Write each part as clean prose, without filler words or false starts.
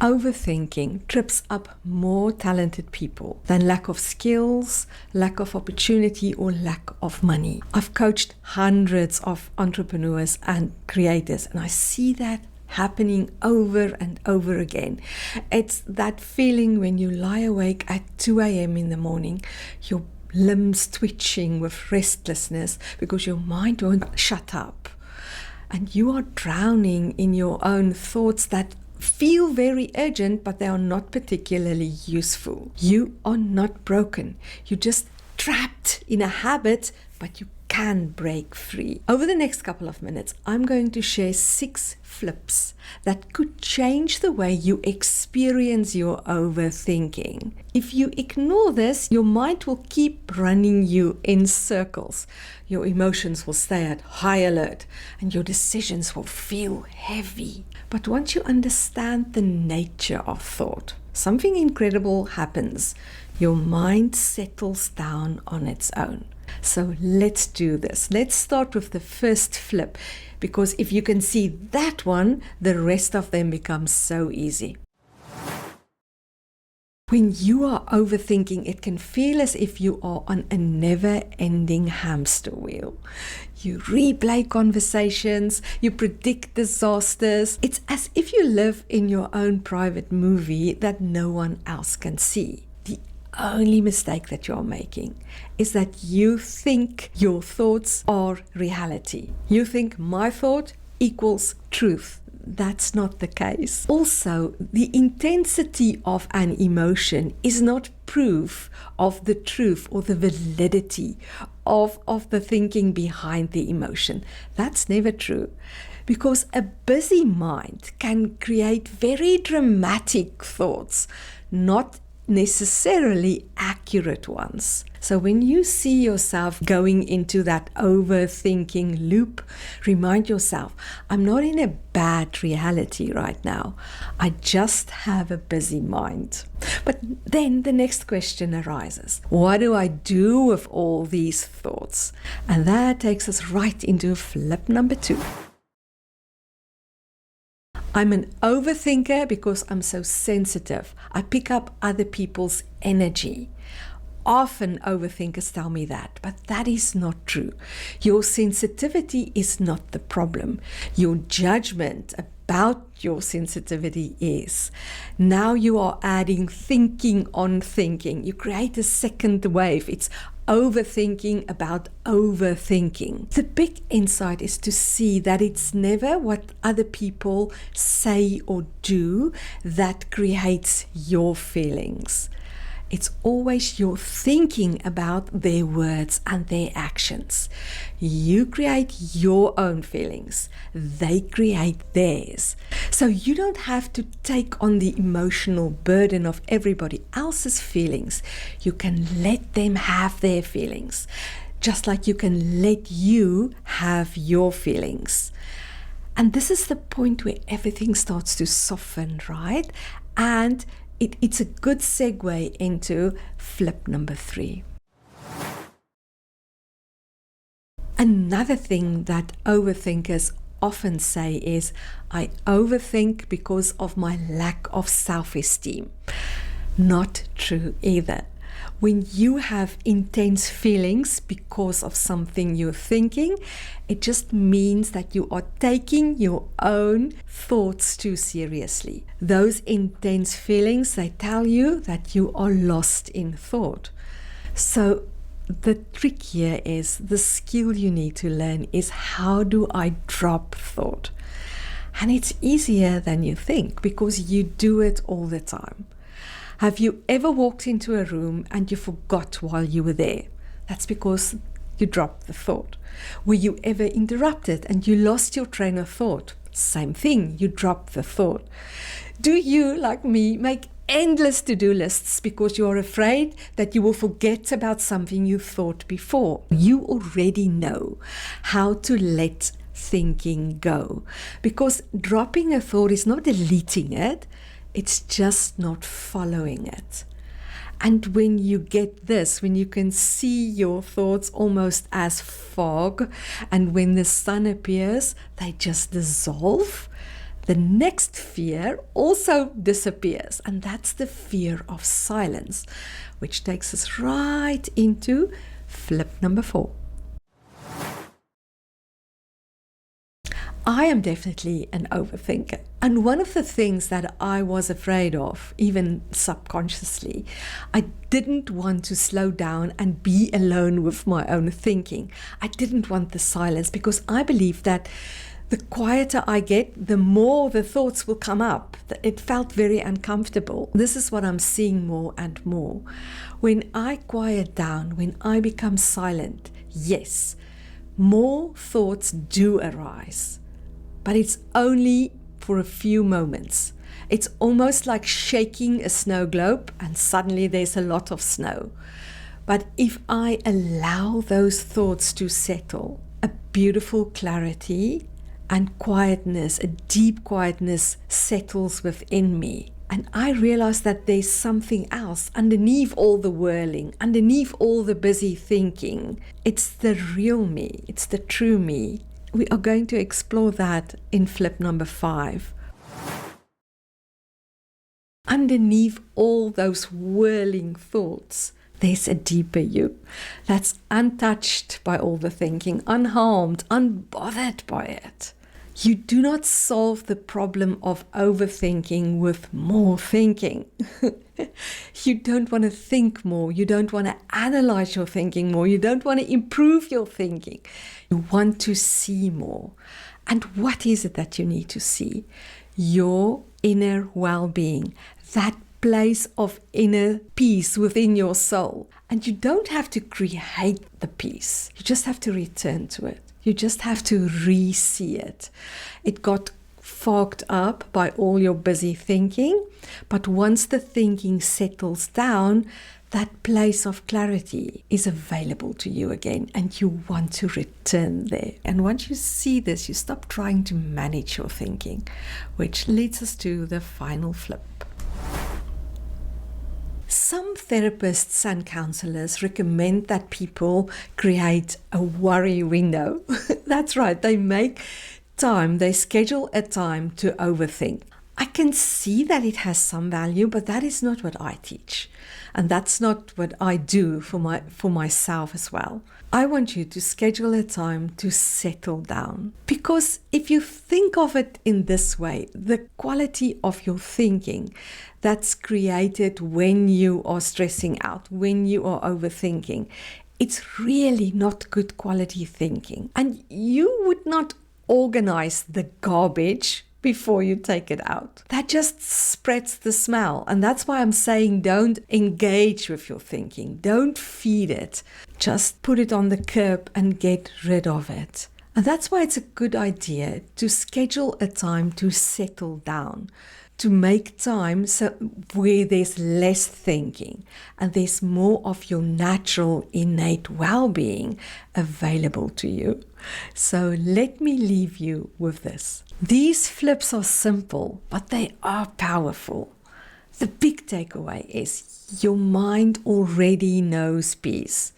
Overthinking trips up more talented people than lack of skills, lack of opportunity, or lack of money. I've coached hundreds of entrepreneurs and creators, and I see that happening over and over again. It's that feeling when you lie awake at 2 a.m. in the morning, your limbs twitching with restlessness because your mind won't shut up. And you are drowning in your own thoughts that feel very urgent, but they are not particularly useful. You are not broken. You're just trapped in a habit, but you can break free. Over the next couple of minutes, I'm going to share 6 flips that could change the way you experience your overthinking. If you ignore this, your mind will keep running you in circles. Your emotions will stay at high alert and your decisions will feel heavy. But once you understand the nature of thought, something incredible happens. Your mind settles down on its own. So let's do this. Let's start with the first flip, because if you can see that one, the rest of them become so easy. When you are overthinking, it can feel as if you are on a never-ending hamster wheel. You replay conversations, you predict disasters. It's as if you live in your own private movie that no one else can see. The only mistake that you're making is that you think your thoughts are reality. You think my thought equals truth. That's not the case. Also, the intensity of an emotion is not proof of the truth or the validity of the thinking behind the emotion. That's never true, because a busy mind can create very dramatic thoughts, not necessarily accurate ones. So when you see yourself going into that overthinking loop, remind yourself, I'm not in a bad reality right now. I just have a busy mind. But then the next question arises. What do I do with all these thoughts? And that takes us right into flip number 2. I'm an overthinker because I'm so sensitive. I pick up other people's energy. Often overthinkers tell me that, but that is not true. Your sensitivity is not the problem. Your judgment about your sensitivity is. Now you are adding thinking on thinking. You create a second wave. It's overthinking about overthinking. The big insight is to see that it's never what other people say or do that creates your feelings. It's always your thinking about their words and their actions. You create your own feelings. They create theirs. So you don't have to take on the emotional burden of everybody else's feelings. You can let them have their feelings, just like you can let you have your feelings. And this is the point where everything starts to soften, right? And it's a good segue into flip number 3. Another thing that overthinkers often say is, I overthink because of my lack of self-esteem. Not true either. When you have intense feelings because of something you're thinking, it just means that you are taking your own thoughts too seriously. Those intense feelings, they tell you that you are lost in thought. So the trick here is, the skill you need to learn is, how do I drop thought? And it's easier than you think, because you do it all the time. Have you ever walked into a room and you forgot while you were there? That's because you dropped the thought. Were you ever interrupted and you lost your train of thought? Same thing, you dropped the thought. Do you, like me, make endless to-do lists because you are afraid that you will forget about something you thought before? You already know how to let thinking go, because dropping a thought is not deleting it. It's just not following it. And when you get this, when you can see your thoughts almost as fog, and when the sun appears, they just dissolve, the next fear also disappears, and that's the fear of silence, which takes us right into flip number 4. I am definitely an overthinker, and one of the things that I was afraid of, even subconsciously, I didn't want to slow down and be alone with my own thinking. I didn't want the silence, because I believe that the quieter I get, the more the thoughts will come up. It felt very uncomfortable. This is what I'm seeing more and more. When I quiet down, when I become silent, yes, more thoughts do arise, but it's only for a few moments. It's almost like shaking a snow globe and suddenly there's a lot of snow. But if I allow those thoughts to settle, a beautiful clarity and quietness, a deep quietness settles within me. And I realize that there's something else underneath all the whirling, underneath all the busy thinking. It's the real me, it's the true me. We are going to explore that in flip number 5. Underneath all those whirling thoughts, there's a deeper you that's untouched by all the thinking, unharmed, unbothered by it. You do not solve the problem of overthinking with more thinking. You don't want to think more. You don't want to analyze your thinking more. You don't want to improve your thinking. You want to see more. And what is it that you need to see? Your inner well-being, that place of inner peace within your soul. And you don't have to create the peace. You just have to return to it. You just have to re-see it. It got fogged up by all your busy thinking, but once the thinking settles down, that place of clarity is available to you again, and you want to return there. And once you see this, you stop trying to manage your thinking, which leads us to the final flip. Some therapists and counselors recommend that people create a worry window. That's right, they make time, they schedule a time to overthink. I can see that it has some value, but that is not what I teach. And that's not what I do for myself as well. I want you to schedule a time to settle down. Because if you think of it in this way, the quality of your thinking that's created when you are stressing out, when you are overthinking, it's really not good quality thinking. And you would not organize the garbage before you take it out. That just spreads the smell. And that's why I'm saying don't engage with your thinking. Don't feed it. Just put it on the curb and get rid of it. And that's why it's a good idea to schedule a time to settle down, to make time where there's less thinking and there's more of your natural innate well-being available to you. So let me leave you with this. These flips are simple, but they are powerful. The big takeaway is your mind already knows peace.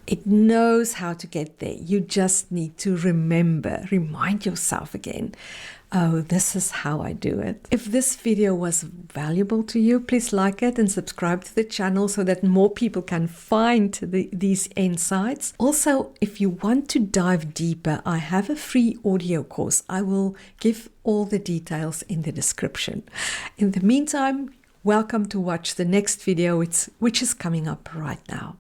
It knows how to get there. You just need to remind yourself again, oh, this is how I do it. If this video was valuable to you, please like it and subscribe to the channel so that more people can find these insights. Also, if you want to dive deeper, I have a free audio course. I will give all the details in the description. In the meantime, welcome to watch the next video, which is coming up right now.